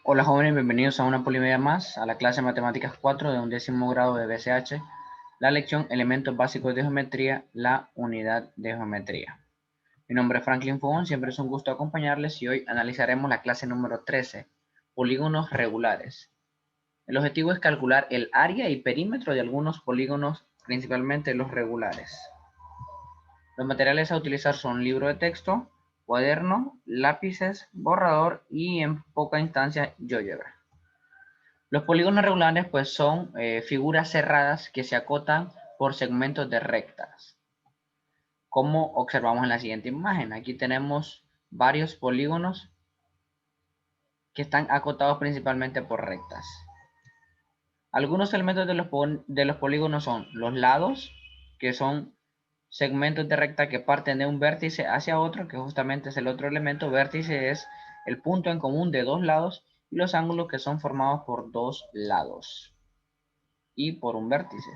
Hola jóvenes, bienvenidos a una polimedia más, a la clase Matemáticas 4 de 11º grado de BCH, la lección Elementos Básicos de Geometría, la unidad de geometría. Mi nombre es Franklin Fogón, siempre es un gusto acompañarles y hoy analizaremos la clase número 13, polígonos regulares. El objetivo es calcular el área y perímetro de algunos polígonos, principalmente los regulares. Los materiales a utilizar son libro de texto, cuaderno, lápices, borrador y en poca instancia GeoGebra. Los polígonos regulares pues son figuras cerradas que se acotan por segmentos de rectas, como observamos en la siguiente imagen. Aquí tenemos varios polígonos que están acotados principalmente por rectas. Algunos elementos de los polígonos son los lados, que son segmentos de recta que parten de un vértice hacia otro, que justamente es el otro elemento. Vértice es el punto en común de dos lados, y los ángulos que son formados por dos lados y por un vértice.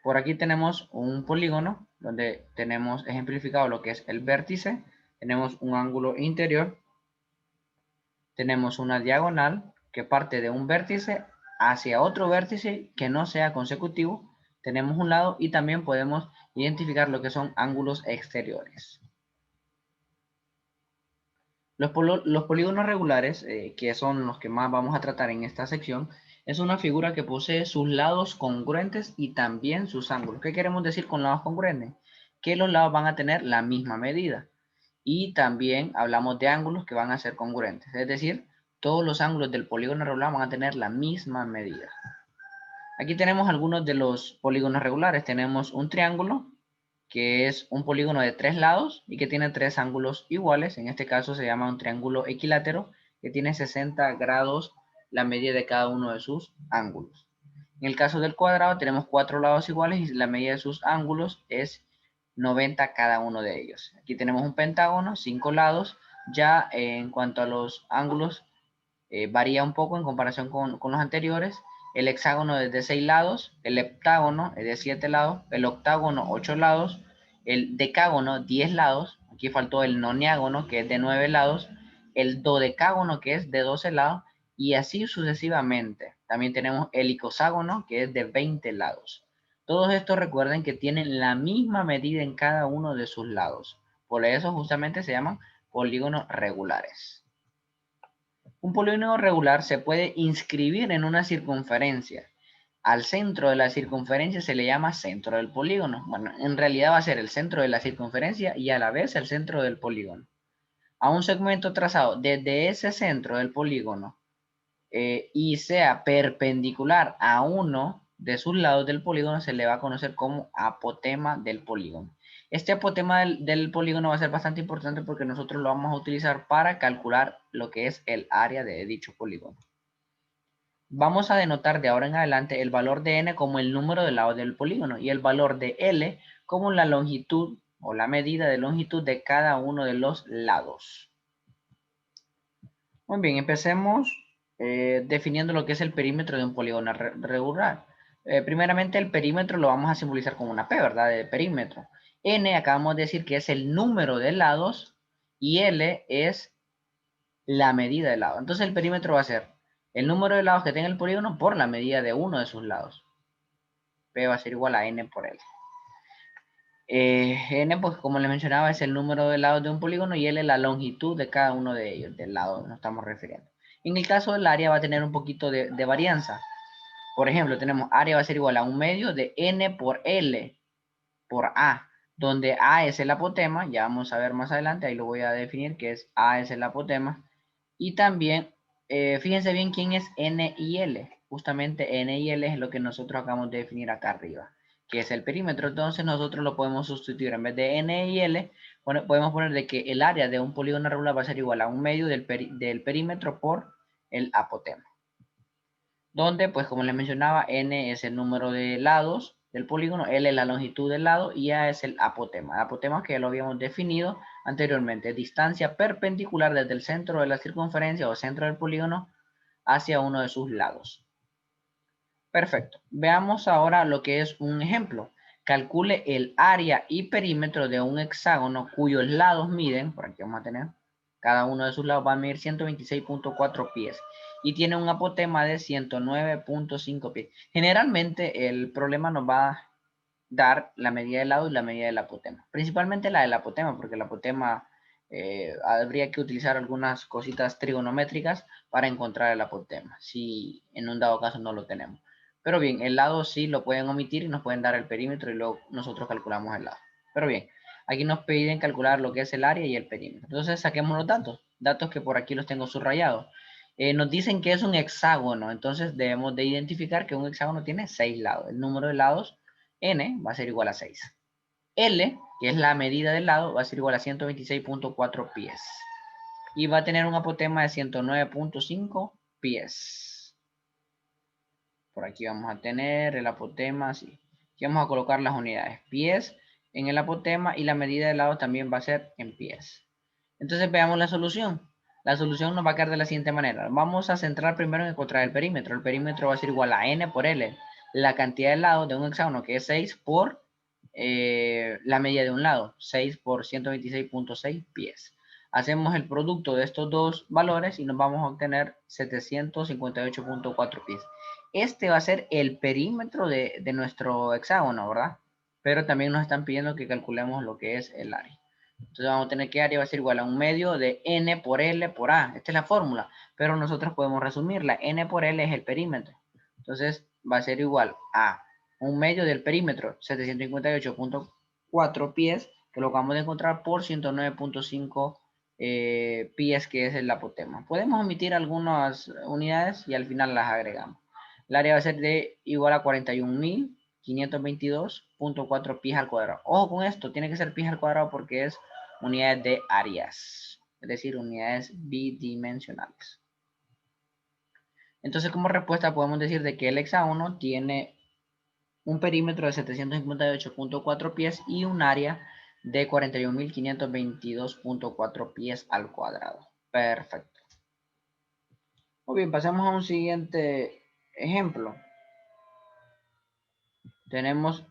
Por aquí tenemos un polígono donde tenemos ejemplificado lo que es el vértice, tenemos un ángulo interior, tenemos una diagonal que parte de un vértice hacia otro vértice que no sea consecutivo, tenemos un lado y también podemos identificar lo que son ángulos exteriores. Los polígonos regulares, que son los que más vamos a tratar en esta sección, es una figura que posee sus lados congruentes y también sus ángulos. ¿Qué queremos decir con lados congruentes? Que los lados van a tener la misma medida. Y también hablamos de ángulos que van a ser congruentes. Es decir, todos los ángulos del polígono regular van a tener la misma medida. Aquí tenemos algunos de los polígonos regulares. Tenemos un triángulo, que es un polígono de tres lados y que tiene tres ángulos iguales. En este caso se llama un triángulo equilátero, que tiene 60 grados la medida de cada uno de sus ángulos. En el caso del cuadrado tenemos cuatro lados iguales y la medida de sus ángulos es 90 cada uno de ellos. Aquí tenemos un pentágono, 5 lados. Ya en cuanto a los ángulos, varía un poco en comparación con los anteriores. El hexágono es de 6 lados, el heptágono es de 7 lados, el octágono 8 lados, el decágono 10 lados, aquí faltó el noniágono que es de 9 lados, el dodecágono que es de 12 lados y así sucesivamente. También tenemos el icoságono que es de 20 lados. Todos estos recuerden que tienen la misma medida en cada uno de sus lados. Por eso justamente se llaman polígonos regulares. Un polígono regular se puede inscribir en una circunferencia. Al centro de la circunferencia se le llama centro del polígono. Bueno, en realidad va a ser el centro de la circunferencia y a la vez el centro del polígono. A un segmento trazado desde ese centro del polígono y sea perpendicular a uno de sus lados del polígono se le va a conocer como apotema del polígono. Este apotema del polígono va a ser bastante importante porque nosotros lo vamos a utilizar para calcular lo que es el área de dicho polígono. Vamos a denotar de ahora en adelante el valor de n como el número de lados del polígono y el valor de L como la longitud o la medida de longitud de cada uno de los lados. Muy bien, empecemos definiendo lo que es el perímetro de un polígono regular. Primeramente el perímetro lo vamos a simbolizar con una P, ¿verdad? De perímetro. N acabamos de decir que es el número de lados y L es la medida de lado. Entonces el perímetro va a ser el número de lados que tenga el polígono por la medida de uno de sus lados. P va a ser igual a N por L. N, pues como les mencionaba, es el número de lados de un polígono y L la longitud de cada uno de ellos, del lado que nos estamos refiriendo. En el caso del área va a tener un poquito de varianza. Por ejemplo, tenemos área va a ser igual a un medio de N por L por A, donde A es el apotema, ya vamos a ver más adelante, ahí lo voy a definir, que es A es el apotema. Y también, fíjense bien quién es N y L. Justamente N y L es lo que nosotros acabamos de definir acá arriba, que es el perímetro. Entonces nosotros lo podemos sustituir en vez de N y L, bueno, podemos poner de que el área de un polígono regular va a ser igual a un medio del perímetro por el apotema. Donde, pues como les mencionaba, N es el número de lados del polígono, L es la longitud del lado y A es el apotema. El apotema que ya lo habíamos definido anteriormente, distancia perpendicular desde el centro de la circunferencia o centro del polígono hacia uno de sus lados. Perfecto. Veamos ahora lo que es un ejemplo. Calcule el área y perímetro de un hexágono cuyos lados miden, por aquí vamos a tener Cada uno de sus lados va a medir 126.4 pies y tiene un apotema de 109.5 pies. Generalmente el problema nos va a dar la medida del lado y la medida del apotema. Principalmente la del apotema, porque el apotema habría que utilizar algunas cositas trigonométricas para encontrar el apotema, si en un dado caso no lo tenemos. Pero bien, el lado sí lo pueden omitir y nos pueden dar el perímetro y luego nosotros calculamos el lado. Pero bien, aquí nos piden calcular lo que es el área y el perímetro. Entonces saquemos los datos que por aquí los tengo subrayados. Nos dicen que es un hexágono, entonces debemos de identificar que un hexágono tiene 6 lados. El número de lados, n, va a ser igual a 6. L, que es la medida del lado, va a ser igual a 126.4 pies. Y va a tener un apotema de 109.5 pies. Por aquí vamos a tener el apotema, así. Aquí vamos a colocar las unidades. Pies en el apotema y la medida del lado también va a ser en pies. Entonces veamos la solución. La solución nos va a quedar de la siguiente manera. Vamos a centrar primero en encontrar el perímetro. El perímetro va a ser igual a n por L. La cantidad de lados de un hexágono, que es 6 por la medida de un lado. 6 por 126.6 pies. Hacemos el producto de estos dos valores y nos vamos a obtener 758.4 pies. Este va a ser el perímetro de nuestro hexágono, ¿verdad? Pero también nos están pidiendo que calculemos lo que es el área. Entonces vamos a tener que área va a ser igual a un medio de n por L por A. Esta es la fórmula, pero nosotros podemos resumirla. N por L es el perímetro. Entonces va a ser igual a un medio del perímetro, 758.4 pies, que lo acabamos de encontrar por 109.5 pies, que es el apotema. Podemos omitir algunas unidades y al final las agregamos. El área va a ser de igual a 41.522.4 pies al cuadrado. Ojo con esto, tiene que ser pies al cuadrado porque es unidades de áreas, es decir, unidades bidimensionales. Entonces, como respuesta podemos decir de que el hexágono tiene un perímetro de 758.4 pies y un área de 41.522.4 pies al cuadrado. Perfecto. Muy bien, pasemos a un siguiente ejemplo. Tenemos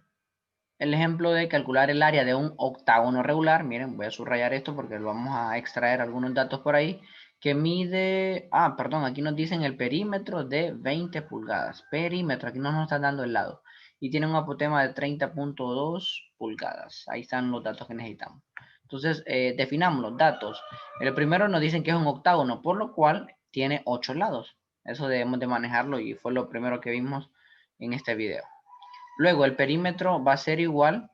el ejemplo de calcular el área de un octágono regular. Miren, voy a subrayar esto porque lo vamos a extraer algunos datos por ahí. Que mide, perdón, aquí nos dicen el perímetro de 20 pulgadas. Perímetro, aquí no nos están dando el lado. Y tiene un apotema de 30.2 pulgadas. Ahí están los datos que necesitamos. Entonces, definamos los datos. El primero nos dicen que es un octágono, por lo cual tiene 8 lados. Eso debemos de manejarlo y fue lo primero que vimos en este video. Luego, el perímetro va a ser igual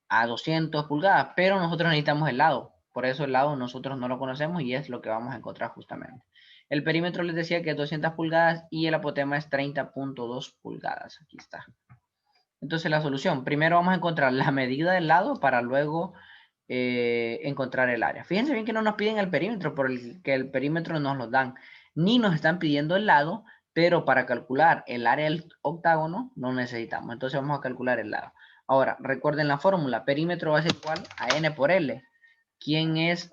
a 200 pulgadas, pero nosotros necesitamos el lado. Por eso el lado nosotros no lo conocemos y es lo que vamos a encontrar justamente. El perímetro les decía que es 200 pulgadas y el apotema es 30.2 pulgadas. Aquí está. Entonces la solución, primero vamos a encontrar la medida del lado para luego encontrar el área. Fíjense bien que no nos piden el perímetro, porque el perímetro nos lo dan. Ni nos están pidiendo el lado, pero para calcular el área del octágono no necesitamos. Entonces vamos a calcular el lado. Ahora, recuerden la fórmula. Perímetro va a ser igual a n por L. ¿Quién es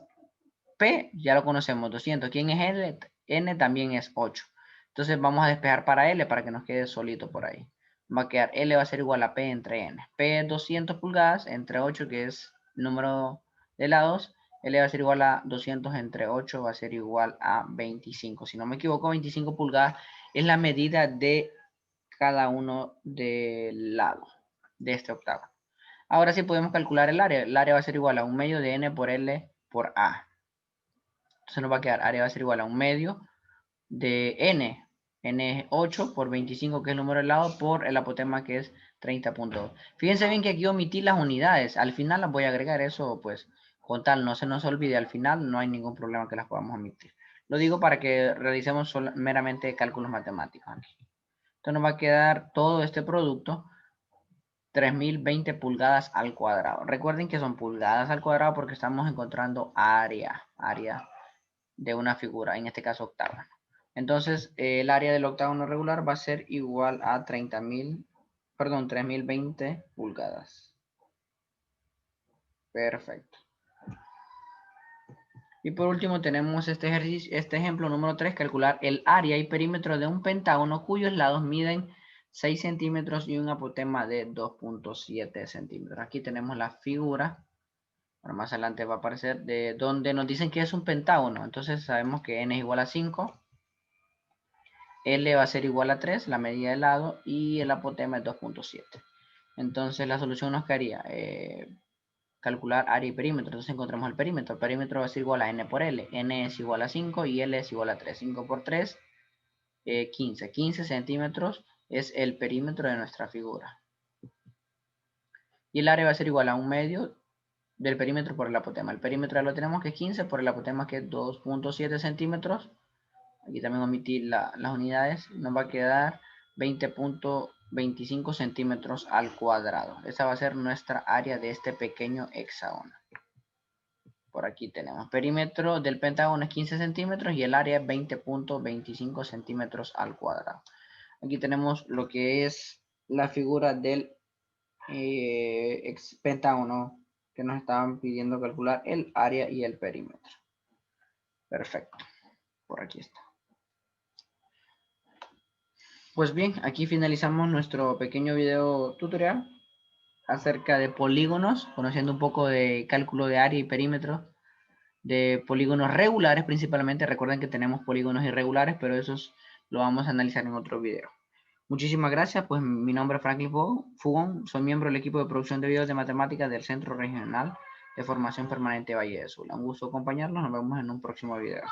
P? Ya lo conocemos, 200. ¿Quién es L? N también es 8. Entonces vamos a despejar para L para que nos quede solito por ahí. Va a quedar L va a ser igual a P entre N. P es 200 pulgadas entre 8, que es el número de lados. L va a ser igual a 200 entre 8, va a ser igual a 25. Si no me equivoco, 25 pulgadas es la medida de cada uno del lado de este octágono. Ahora sí podemos calcular el área. El área va a ser igual a un medio de N por L por A. Entonces nos va a quedar, área va a ser igual a un medio de N. N es 8 por 25, que es el número del lado, por el apotema, que es 30.2. Fíjense bien que aquí omití las unidades. Al final las voy a agregar, eso pues con tal no se nos olvide. Al final no hay ningún problema que las podamos omitir. Lo digo para que realicemos meramente cálculos matemáticos aquí. Entonces nos va a quedar todo este producto 3020 pulgadas al cuadrado. Recuerden que son pulgadas al cuadrado porque estamos encontrando área de una figura, en este caso octágono. Entonces, el área del octágono regular va a ser igual a 3020 pulgadas. Perfecto. Y por último tenemos este ejercicio, este ejemplo número 3, calcular el área y perímetro de un pentágono cuyos lados miden 6 centímetros y un apotema de 2.7 centímetros. Aquí tenemos la figura Bueno, más adelante va a aparecer de donde nos dicen que es un pentágono. Entonces sabemos que n es igual a 5. L va a ser igual a 3, la medida del lado, y el apotema es 2.7. Entonces la solución nos quedaría calcular área y perímetro. Entonces encontramos el perímetro. El perímetro va a ser igual a n por L. N es igual a 5 y L es igual a 3. 5 por 3, 15. 15 centímetros es el perímetro de nuestra figura. Y el área va a ser igual a 1/2 del perímetro por el apotema. El perímetro ya lo tenemos que es 15 por el apotema que es 2.7 centímetros. Aquí también omití las unidades. Nos va a quedar 20.25 centímetros al cuadrado. Esa va a ser nuestra área de este pequeño hexágono. Por aquí tenemos perímetro del pentágono es 15 centímetros y el área es 20.25 centímetros al cuadrado. Aquí tenemos lo que es la figura del pentágono que nos estaban pidiendo calcular el área y el perímetro. Perfecto. Por aquí está. Pues bien, aquí finalizamos nuestro pequeño video tutorial acerca de polígonos, conociendo un poco de cálculo de área y perímetro, de polígonos regulares principalmente. Recuerden que tenemos polígonos irregulares, pero esos lo vamos a analizar en otro video. Muchísimas gracias, pues mi nombre es Franklin Fugón, soy miembro del equipo de producción de videos de matemáticas del Centro Regional de Formación Permanente Valle de Sula. Un gusto acompañarlos, nos vemos en un próximo video.